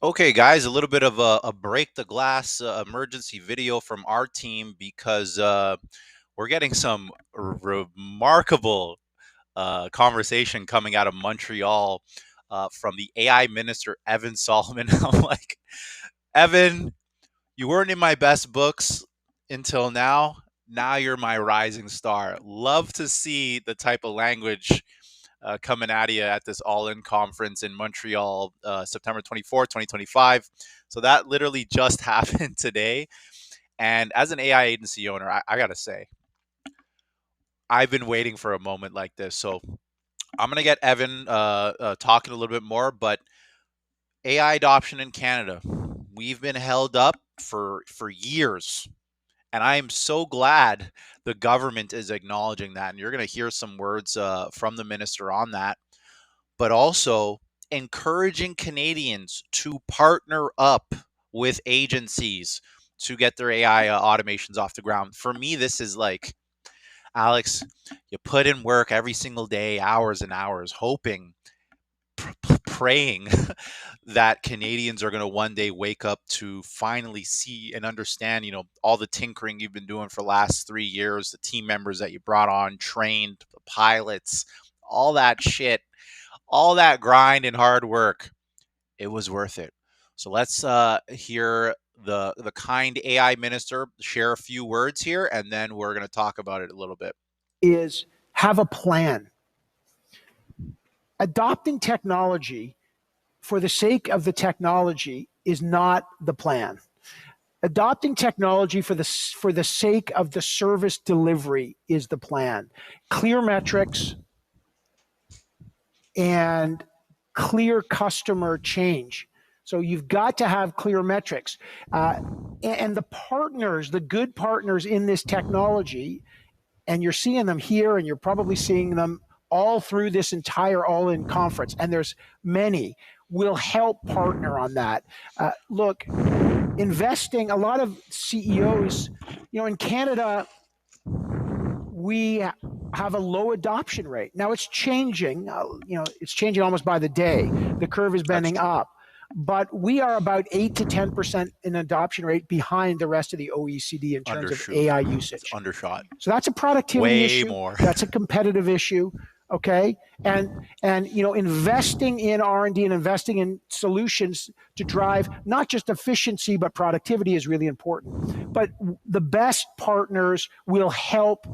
Okay, guys, a little bit of a break the glass emergency video from our team because we're getting some remarkable conversation coming out of Montreal from the AI minister, Evan Solomon. I'm like, Evan, you weren't in my best books until now. Now you're my rising star. Love to see the type of language coming at you at this All In conference in Montreal, September 24th, 2025. So that literally just happened today. And as an AI agency owner, I got to say, I've been waiting for a moment like this. So I'm going to get Evan talking a little bit more, but AI adoption in Canada, we've been held up for years. And I am so glad the government is acknowledging that. And you're going to hear some words from the minister on that, but also encouraging Canadians to partner up with agencies to get their AI automations off the ground. For me, this is like, Alex, you put in work every single day, hours and hours, hoping, praying that Canadians are going to one day wake up to finally see and understand, all the tinkering you've been doing for the last 3 years, the team members that you brought on, trained, the pilots, all that shit, all that grind and hard work, it was worth it. So let's hear the kind AI minister share a few words here, and then we're going to talk about it a little bit. Is have a plan. Adopting technology for the sake of the technology is not the plan. Adopting technology for the sake of the service delivery is the plan. Clear metrics and clear customer change. So you've got to have clear metrics. And the partners, the good partners in this technology, and you're seeing them here, and you're probably seeing them all through this entire all-in conference, and there's many, will help partner on that. Look, investing, a lot of CEOs, in Canada, we have a low adoption rate. Now it's changing. It's changing almost by the day. The curve is That's bending true. up, but we are about 8 to 10% in adoption rate behind the rest of the OECD in terms of Undershoot. AI It's usage. undershot. So that's a productivity Way issue. more. That's a competitive issue. Okay, and investing in R&D and investing in solutions to drive not just efficiency but productivity is really important. But the best partners will help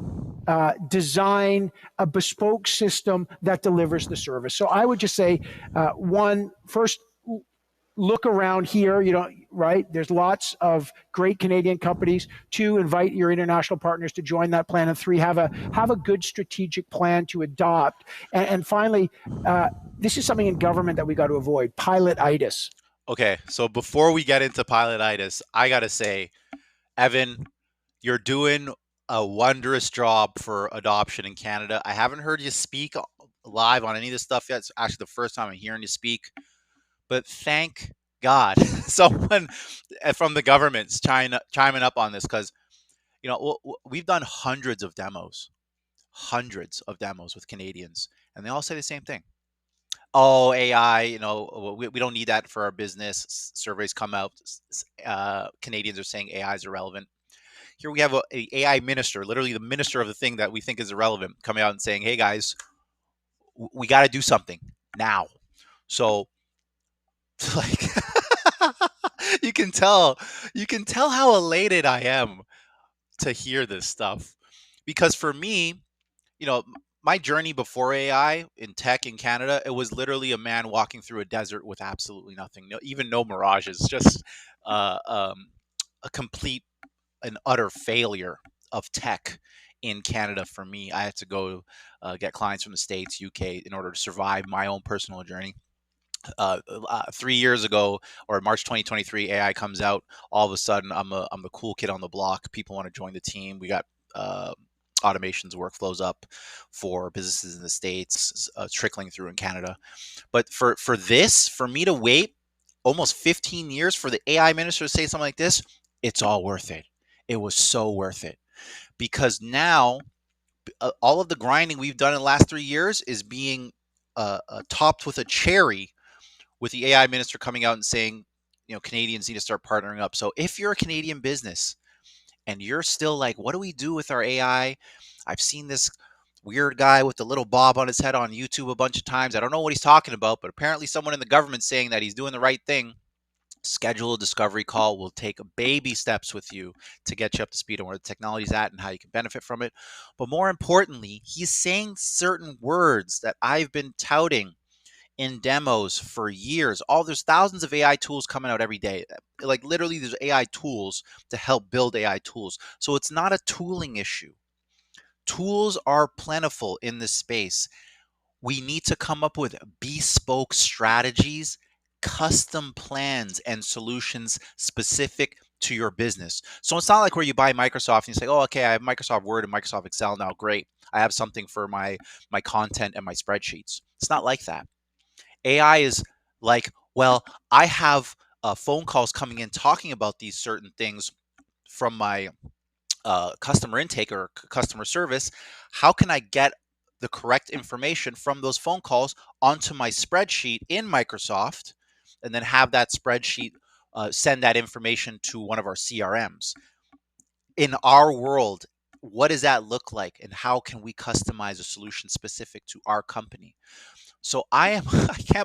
design a bespoke system that delivers the service. So I would just say, first, look around here, right? There's lots of great Canadian companies. 2, invite your international partners to join that plan. And 3, have a good strategic plan to adopt. And finally, this is something in government that we got to avoid: pilotitis. Okay, so before we get into pilotitis, I got to say, Evan, you're doing a wondrous job for adoption in Canada. I haven't heard you speak live on any of this stuff yet. It's actually the first time I'm hearing you speak. But thank God someone from the government's chiming up on this, because we've done hundreds of demos with Canadians, and they all say the same thing. Oh, AI, we don't need that for our business. Surveys come out. Canadians are saying AI is irrelevant. Here we have a AI minister, literally the minister of the thing that we think is irrelevant, coming out and saying, "Hey guys, we got to do something now." So, like, you can tell, how elated I am to hear this stuff, because for me, you know, my journey before AI in tech in Canada, it was literally a man walking through a desert with absolutely nothing, even no mirages, just uh, um, a complete and utter failure of tech in Canada for me. I had to go get clients from the States, UK, in order to survive my own personal journey. 3 years ago, or March 2023, AI comes out. All of a sudden, I'm the cool kid on the block. People want to join the team. We got uh, automations, workflows up for businesses in the States, trickling through in Canada. But for me to wait almost 15 years for the AI minister to say something like this, it's all worth it. It was so worth it, because now all of the grinding we've done in the last 3 years is being topped with a cherry, with the AI minister coming out and saying, Canadians need to start partnering up. So if you're a Canadian business and you're still like, what do we do with our AI? I've seen this weird guy with the little bob on his head on YouTube a bunch of times. I don't know what he's talking about, but apparently someone in the government saying that he's doing the right thing. Schedule a discovery call. We'll take baby steps with you to get you up to speed on where the technology's at and how you can benefit from it. But more importantly, he's saying certain words that I've been touting in demos for years. There's thousands of AI tools coming out every day. Like literally, there's AI tools to help build AI tools. So it's not a tooling issue. Tools are plentiful in this space. We need to come up with bespoke strategies, custom plans, and solutions specific to your business. So it's not like where you buy Microsoft and you say, "Oh, okay, I have Microsoft Word and Microsoft Excel now. Great, I have something for my content and my spreadsheets." It's not like that. AI is like, well, I have phone calls coming in talking about these certain things from my customer intake or customer service. How can I get the correct information from those phone calls onto my spreadsheet in Microsoft and then have that spreadsheet send that information to one of our CRMs? In our world, what does that look like and how can we customize a solution specific to our company? So I am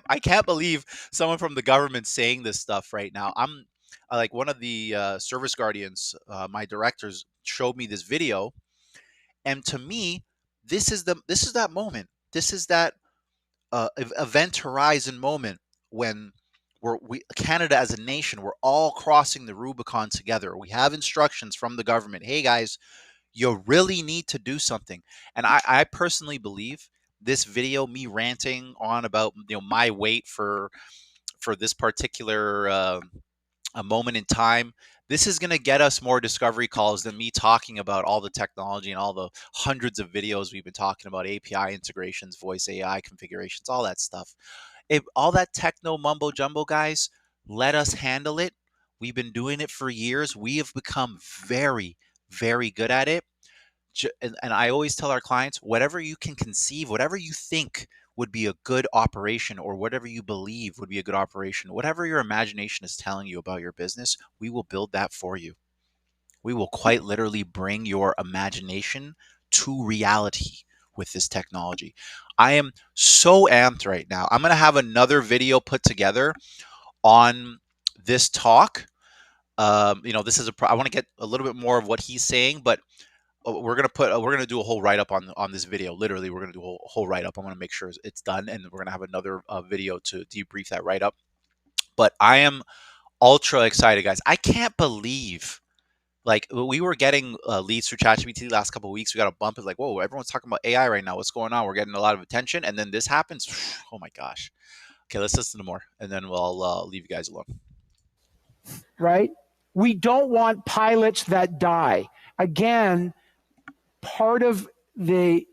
I can't believe someone from the government saying this stuff right now. I'm like one of the service guardians, my directors showed me this video, and to me, this is that moment. This is that event horizon moment when we Canada as a nation, we're all crossing the Rubicon together. We have instructions from the government. Hey guys, you really need to do something. And I personally believe this video, me ranting on about my weight for this particular a moment in time, this is going to get us more discovery calls than me talking about all the technology and all the hundreds of videos we've been talking about, API integrations, voice AI configurations, all that stuff. If all that techno mumbo jumbo, guys, let us handle it. We've been doing it for years. We have become very, very good at it. And I always tell our clients, whatever you can conceive, whatever you think would be a good operation, or whatever you believe would be a good operation, whatever your imagination is telling you about your business, we will build that for you. We will quite literally bring your imagination to reality with this technology. I am so amped right now. I'm going to have another video put together on this talk. This is I want to get a little bit more of what he's saying, but we're gonna do a whole write up on this video. Literally, we're gonna do a whole write up. I'm gonna make sure it's done, and we're gonna have another video to debrief that write up. But I am ultra excited, guys. I can't believe like we were getting leads through ChatGPT the last couple of weeks. We got a bump. It's like, whoa, everyone's talking about AI right now. What's going on? We're getting a lot of attention, and then this happens. Oh my gosh. Okay, let's listen to more, and then we'll leave you guys alone. Right? We don't want pilots that die. Again, part of in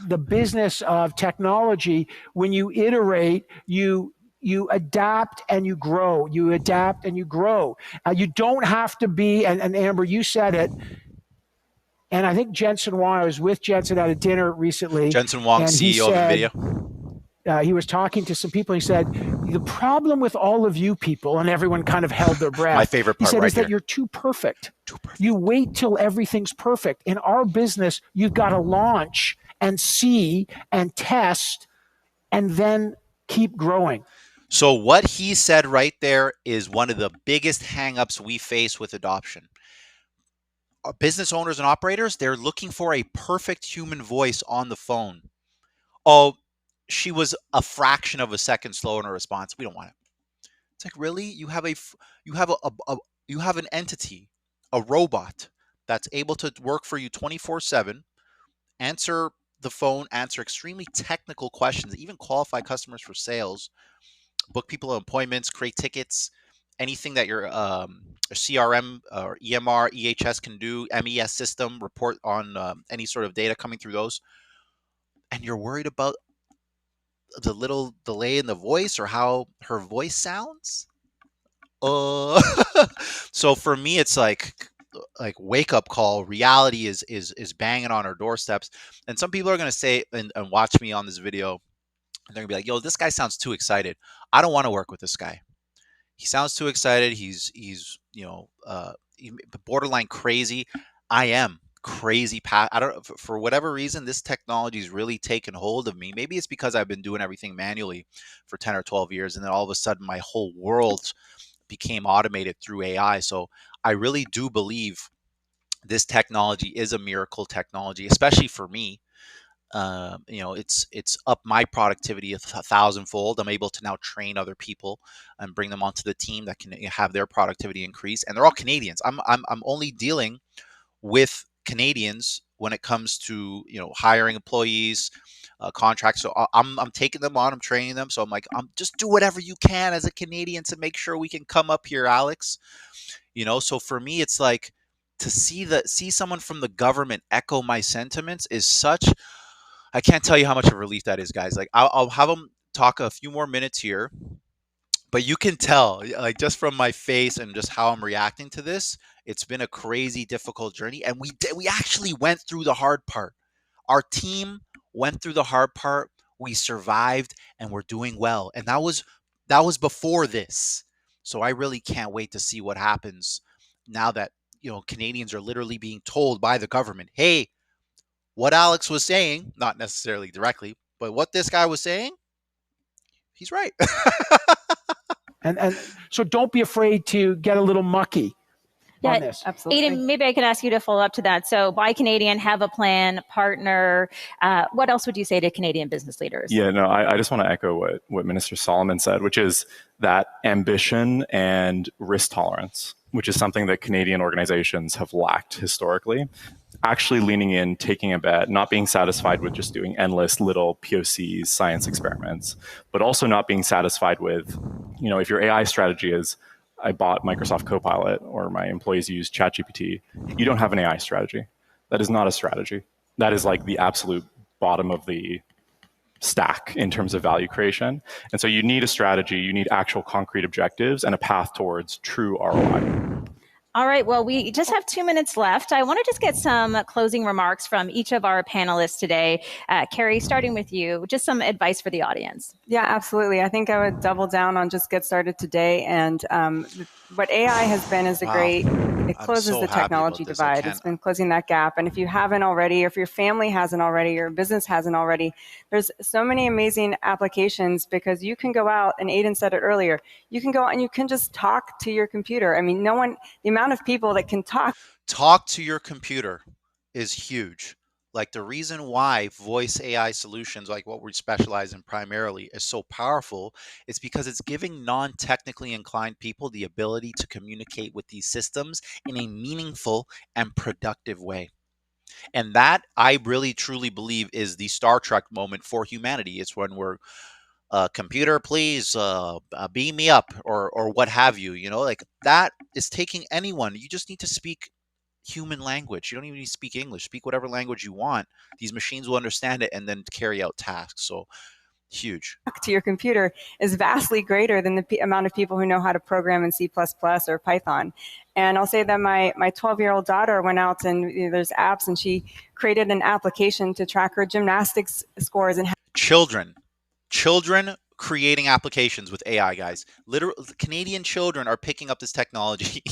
the business of technology, when you iterate, you adapt and you grow. You adapt and you grow. You don't have to be, and Amber, you said it, and I think Jensen Wong, I was with Jensen at a dinner recently, Jensen Wong, and he CEO of said, NVIDIA. he was talking to some people. He said, the problem with all of you people, and everyone kind of held their My breath. favorite He part said, right is that here. you're too perfect. Too perfect. You wait till everything's perfect. In our business, you've got to launch and see and test and then keep growing. So what he said right there is one of the biggest hangups we face with adoption. Business owners and operators, they're looking for a perfect human voice on the phone. Oh, she was a fraction of a second slow in her response. We don't want it. It's like, really? You have you have an entity, a robot that's able to work for you 24/7, answer the phone, answer extremely technical questions, even qualify customers for sales, book people appointments, create tickets, anything that your CRM or EMR, EHS can do, MES system, report on any sort of data coming through those. And you're worried about the little delay in the voice or how her voice sounds? Uh, so for me, it's like wake up call. Reality is banging on our doorsteps, and some people are gonna say and watch me on this video. And they're gonna be like, "Yo, this guy sounds too excited. I don't want to work with this guy. He sounds too excited. He's borderline crazy. I am crazy. I don't for whatever reason this technology's really taken hold of me. Maybe it's because I've been doing everything manually for 10 or 12 years, and then all of a sudden my whole world became automated through AI. So I really do believe this technology is a miracle technology, especially for me. It's up my productivity a thousandfold. I'm able to now train other people and bring them onto the team that can have their productivity increase. And they're all Canadians. I'm only dealing with Canadians when it comes to hiring employees, contracts. So I'm taking them on. I'm training them. So I'm like, just do whatever you can as a Canadian to make sure we can come up here, Alex. So for me, it's like to see someone from the government echo my sentiments is such. I can't tell you how much of a relief that is, guys. Like I'll have them talk a few more minutes here, but you can tell, like just from my face and just how I'm reacting to this, it's been a crazy, difficult journey, and we actually went through the hard part. Our team went through the hard part. We survived, and we're doing well. And that was before this. So I really can't wait to see what happens now that Canadians are literally being told by the government, "Hey, what Alex was saying, not necessarily directly, but what this guy was saying, he's right." And so don't be afraid to get a little mucky on Yeah, this. Absolutely. Aiden, maybe I can ask you to follow up to that. So, buy Canadian, have a plan, partner. What else would you say to Canadian business leaders? Yeah, no, I just want to echo what Minister Solomon said, which is that ambition and risk tolerance, which is something that Canadian organizations have lacked historically. Actually leaning in, taking a bet, not being satisfied with just doing endless little POCs, science experiments, but also not being satisfied with, if your AI strategy is, I bought Microsoft Copilot or my employees use ChatGPT, you don't have an AI strategy. That is not a strategy. That is like the absolute bottom of the stack in terms of value creation. And so you need a strategy, you need actual concrete objectives and a path towards true ROI. All right. Well, we just have 2 minutes left. I want to just get some closing remarks from each of our panelists today. Carrie, starting with you, just some advice for the audience. Yeah, absolutely. I think I would double down on just get started today. And what AI has been is a Wow. great, it I'm closes so the happy technology about this. I divide. can't. It's been closing that gap. And if you haven't already, or if your family hasn't already, your business hasn't already, there's so many amazing applications because you can go out, and Aiden said it earlier, you can go out and you can just talk to your computer. I mean, the amount of people that can Talk to your computer is huge. Like the reason why voice AI solutions, like what we specialize in primarily, is so powerful is because it's giving non-technically inclined people the ability to communicate with these systems in a meaningful and productive way. And that I really truly believe is the Star Trek moment for humanity. It's when we're computer, please beam me up, or what have you. Like that is taking anyone. You just need to speak human language. You don't even need to speak English. Speak whatever language you want. These machines will understand it and then carry out tasks. So huge. to your computer is vastly greater than the amount of people who know how to program in C++ or Python. And I'll say that my 12-year-old daughter went out and there's apps and she created an application to track her gymnastics scores and Children creating applications with AI, guys. Literal Canadian children are picking up this technology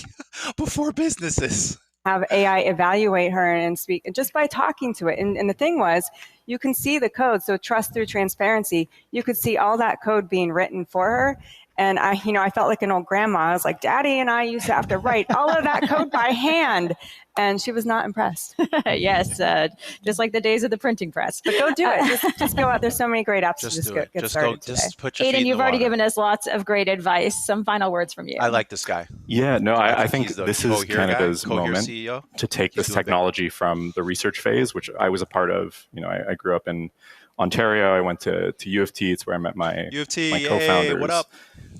before businesses. have AI evaluate her and speak just by talking to it. And the thing was, you can see the code. So trust through transparency. You could see all that code being written for her. And I felt like an old grandma. I was like, Daddy and I used to have to write all of that code by hand. And she was not impressed. Yes, just like the days of the printing press. But go do it. Just go out. There's so many great apps Just to do it. get Just started go. today. Just put your feet Aiden, in you've the already water. given us lots of great advice. Some final words from you. I like this guy. Yeah, no, I think he's the this is Cohere guy, Canada's Cohere moment CEO. to take He's this doing big. technology from the research phase, which I was a part of. I grew up in Ontario. I went to U of T. It's where I met my U of T, my yay, co-founders. what up?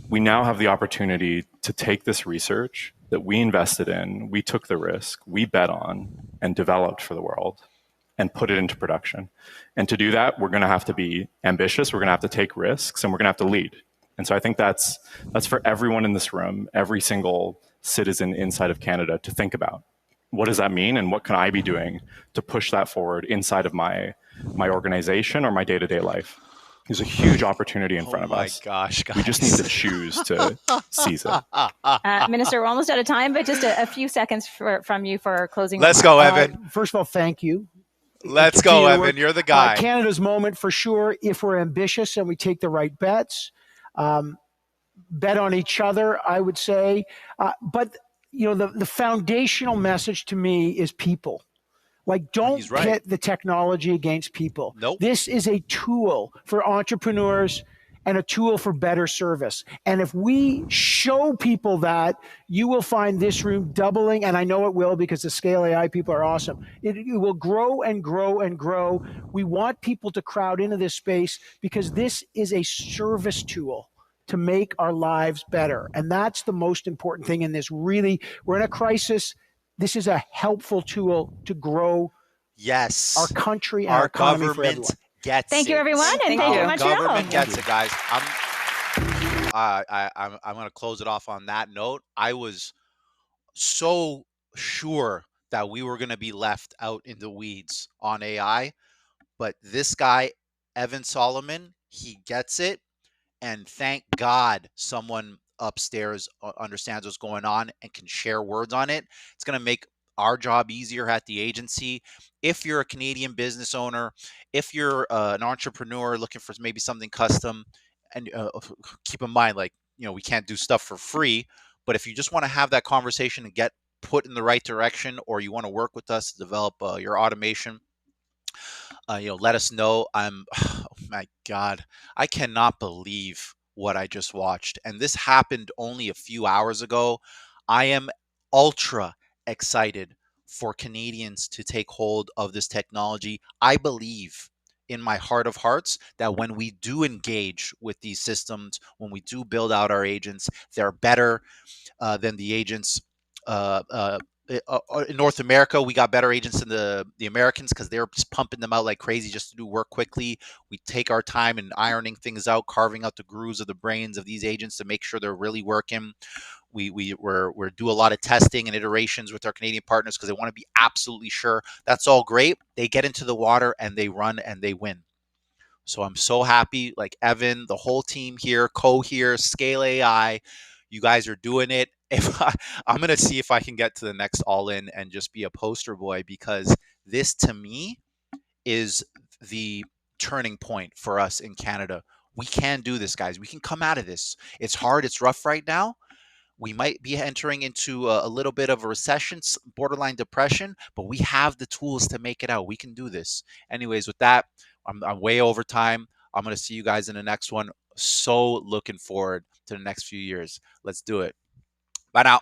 We now have the opportunity to take this research that we invested in, we took the risk, we bet on, and developed for the world, and put it into production. And to do that, we're going to have to be ambitious. We're going to have to take risks, and we're going to have to lead. And so I think that's for everyone in this room, every single citizen inside of Canada to think about. What does that mean, and what can I be doing to push that forward inside of my organization or my day-to-day life? There's a huge opportunity in Oh front of my us. gosh, guys. We just need to choose to seize it. Minister, we're almost out of time, but just a few seconds from you for closing Let's remarks. go, Evan. First of all, thank you. Let's Continue go, to Evan. work. You're the guy. Canada's moment for sure, if we're ambitious and we take the right bets. Bet on each other, I would say. But the foundational message to me is people. Like, don't He's right. pit the technology against people. Nope. This is a tool for entrepreneurs and a tool for better service. And if we show people that, you will find this room doubling, and I know it will because the Scale AI people are awesome. It will grow and grow and grow. We want people to crowd into this space because this is a service tool to make our lives better. And that's the most important thing in this. Really, we're in a crisis. This is a helpful tool to grow Yes. our country and Our our economy for everyone. government gets Thank it. you, everyone, and thank you, Our Montreal. government gets it, guys. I'm going to close it off on that note. I was so sure that we were going to be left out in the weeds on AI, but this guy, Evan Solomon, he gets it. And thank God someone upstairs understands what's going on and can share words on it. It's going to make our job easier at the agency. If you're a Canadian business owner, if you're an entrepreneur looking for maybe something custom, and keep in mind, like, we can't do stuff for free, but if you just want to have that conversation and get put in the right direction, or you want to work with us to develop your automation, let us know. Oh my God, I cannot believe what I just watched. And this happened only a few hours ago. I am ultra excited for Canadians to take hold of this technology. I believe in my heart of hearts that when we do engage with these systems, when we do build out our agents, they're better than the agents uh, uh, in North America. We got better agents than the Americans because they're just pumping them out like crazy just to do work quickly. We take our time in ironing things out, carving out the grooves of the brains of these agents to make sure they're really working. We're do a lot of testing and iterations with our Canadian partners because they want to be absolutely sure. That's all great. They get into the water and they run and they win. So I'm so happy, like Evan, the whole team here, Cohere, Scale AI, you guys are doing it. I'm going to see if I can get to the next All In and just be a poster boy, because this to me is the turning point for us in Canada. We can do this, guys. We can come out of this. It's hard. It's rough right now. We might be entering into a little bit of a recession, borderline depression, but we have the tools to make it out. We can do this. Anyways, with that, I'm way over time. I'm going to see you guys in the next one. So looking forward to the next few years. Let's do it. Bye now.